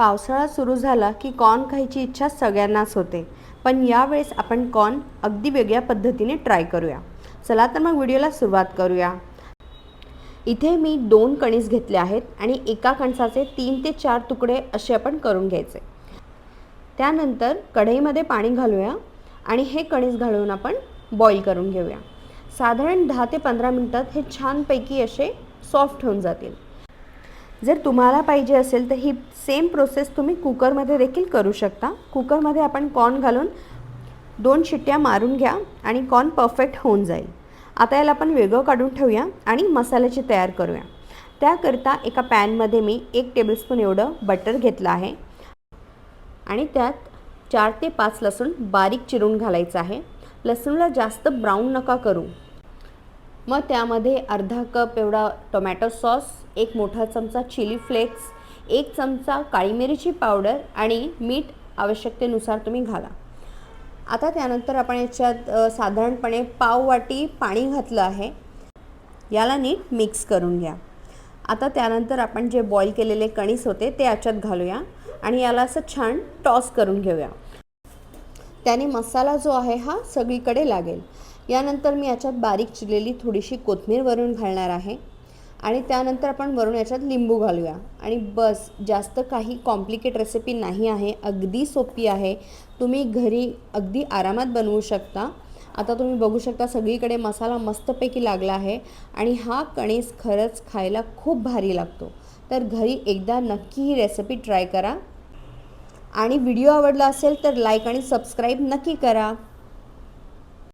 पावसाळा सुरू झाला की कॉर्न खायची इच्छा सगळ्यांनाच होते, पण यावेळेस आपण कॉर्न अगदी वेगळ्या पद्धतीने ट्राय करूया. चला तर मग व्हिडिओला सुरुवात करूया. इथे मी 2 कणीस घेतले आहेत आणि एका कणसाचे 3 ते 4 तुकडे असे आपण करून घ्यायचे. त्यानंतर कढईमध्ये पाणी घालूया आणि हे कणीस घालून आपण बॉईल करून घेऊया. साधारण 10 ते 15 मिनिटात हे छानपैकी असे सॉफ्ट होऊन जातील. जर तुम्हाला पाहिजे असेल तर ही सेम प्रोसेस तुम्ही कुकरमध्ये देखील करू शकता. कुकरमध्ये आपण कॉर्न घालून 2 शिट्ट्या मारून घ्या आणि कॉर्न परफेक्ट होऊन जाईल. आता याला आपण वेगळं काढून ठेवूया आणि मसाल्याची तयार करूया. त्याकरिता एका पॅनमध्ये मी 1 टेबलस्पून एवढं बटर घेतलं आहे आणि त्यात 4 ते 5 लसूण बारीक चिरून घालायचं आहे. लसूणला जास्त ब्राऊन नका करू. मग त्यामध्ये अर्धा कप एवढा टोमॅटो सॉस, 1 मोठा चमचा चिली फ्लेक्स, 1 चमचा काळी मिरीची पावडर आणि मीठ आवश्यकतेनुसार तुम्ही घाला. आता त्यानंतर आपण याच्यात साधारणपणे पाव वाटी पाणी घातलं आहे. याला नीट मिक्स करून घ्या. आता त्यानंतर आपण जे बॉईल केलेले कणीस होते ते याच्यात घालूया आणि याला असं छान टॉस करून घेऊया. त्याने मसाला जो आहे हा सगळीकडे लागेल. यानंतर मी याच्यात बारीक चिरलेली थोडीशी कोथिंबीर वरून घालणार आहे आणि त्यानंतर आपण वरून याच्यात लिंबू घालूया आणि बस. जास्त काही कॉम्प्लिकेट रेसिपी नाही आहे, अगदी सोपी आहे. तुम्ही घरी अगदी आरामात बनवू शकता. आता तुम्ही बघू शकता सगळीकडे मसाला मस्तपैकी लागला आहे आणि हा कणीस खरंच खायला खूप भारी लागतो. तर घरी एकदा नक्की ही रेसिपी ट्राय करा आणि व्हिडिओ आवडला असेल तर लाईक आणि सबस्क्राईब नक्की करा.